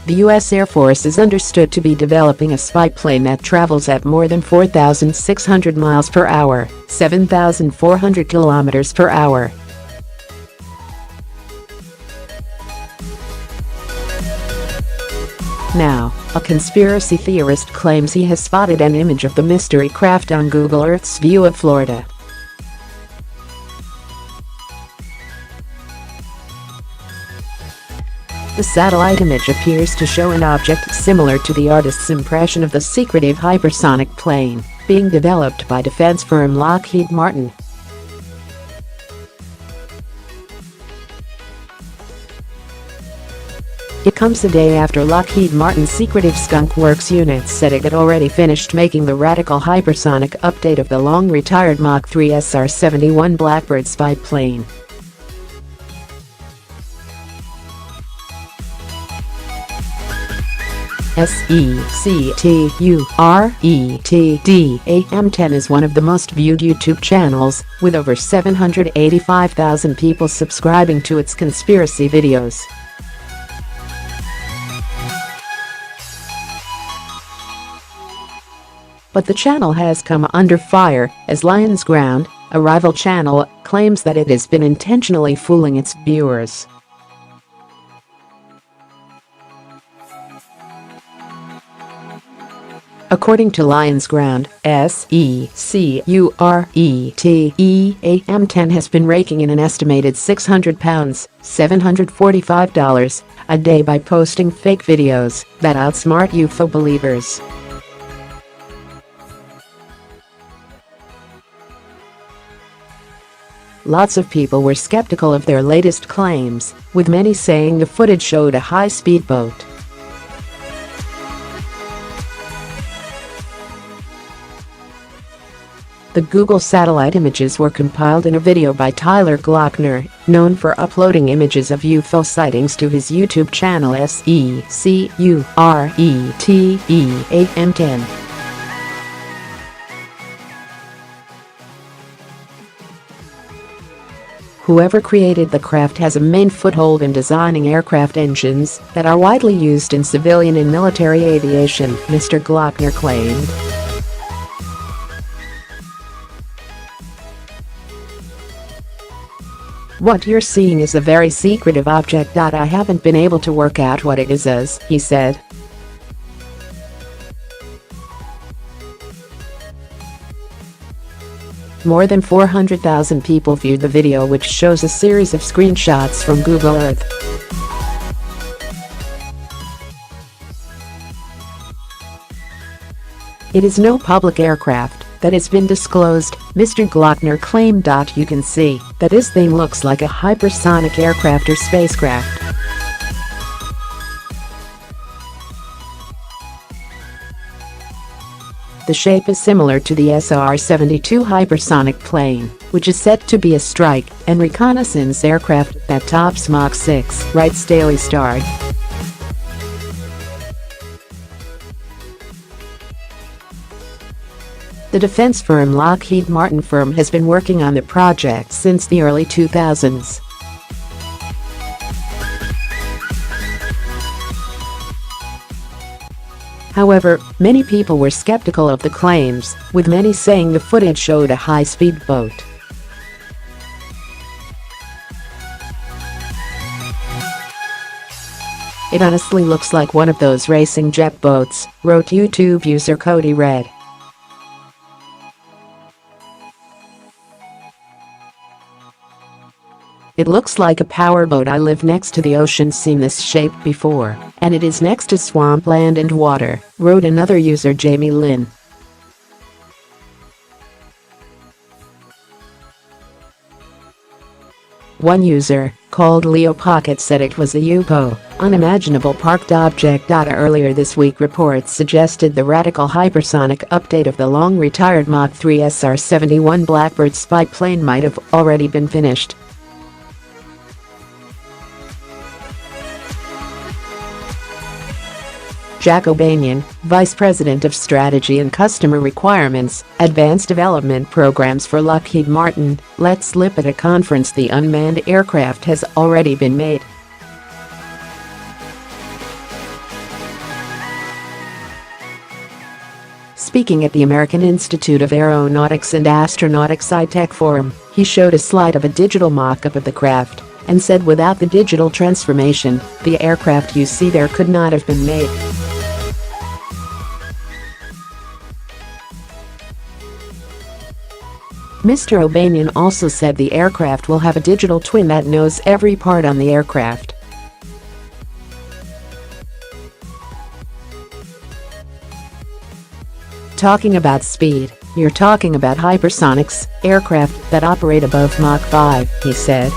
the U.S. Air Force is understood to be developing a spy plane that travels at more than 4,600 miles per hour, 7,400 kilometers per hour. Now, a conspiracy theorist claims he has spotted an image of the mystery craft on Google Earth's view of Florida. The satellite image appears to show an object similar to the artist's impression of the secretive hypersonic plane being developed by defense firm Lockheed Martin. It comes a day after Lockheed Martin's secretive Skunk Works unit said it had already finished making the radical hypersonic update of the long-retired Mach 3 SR-71 Blackbird spy plane. SECTURETDAM10 is one of the most viewed YouTube channels, with over 785,000 people subscribing to its conspiracy videos. But the channel has come under fire as Lion's Ground, a rival channel, claims that it has been intentionally fooling its viewers. According to Lion's Ground, SECURETDAM10 has been raking in an estimated £600, $745 a day by posting fake videos that outsmart UFO believers. Lots of people were skeptical of their latest claims, with many saying the footage showed a high-speed boat. The Google satellite images were compiled in a video by Tyler Glockner, known for uploading images of UFO sightings to his YouTube channel SECURETDAM10. Whoever created the craft has a main foothold in designing aircraft engines that are widely used in civilian and military aviation, Mr. Glockner claimed. "What you're seeing is a very secretive object. I haven't been able to work out what it is," he said. More than 400,000 people viewed the video, which shows a series of screenshots from Google Earth. "It is no public aircraft that has been disclosed," Mr. Glockner claimed. "You can see that this thing looks like a hypersonic aircraft or spacecraft. The shape is similar to the SR-72 hypersonic plane, which is said to be a strike and reconnaissance aircraft that tops Mach 6, writes Daily Star. The defense firm Lockheed Martin has been working on the project since the early 2000s. However, many people were skeptical of the claims, with many saying the footage showed a high-speed boat. "It honestly looks like one of those racing jet boats," wrote YouTube user Cody Red. "It looks like a powerboat. I live next to the ocean, seen this shape before, and it is next to swampland and water," wrote another user Jamie Lynn. One user, called Leo Pocket, said it was a UFO, unimaginable parked object. Earlier this week, reports suggested the radical hypersonic update of the long-retired Mach 3 SR-71 Blackbird spy plane might have already been finished. Jack O'Banion, Vice President of Strategy and Customer Requirements, Advanced Development Programs for Lockheed Martin, let slip at a conference the unmanned aircraft has already been made. Speaking at the American Institute of Aeronautics and Astronautics iTech Forum, he showed a slide of a digital mock-up of the craft and said without the digital transformation, the aircraft you see there could not have been made. Mr. O'Banian also said the aircraft will have a digital twin that knows every part on the aircraft. Talking about speed, you're talking about hypersonics, aircraft that operate above Mach 5, he said.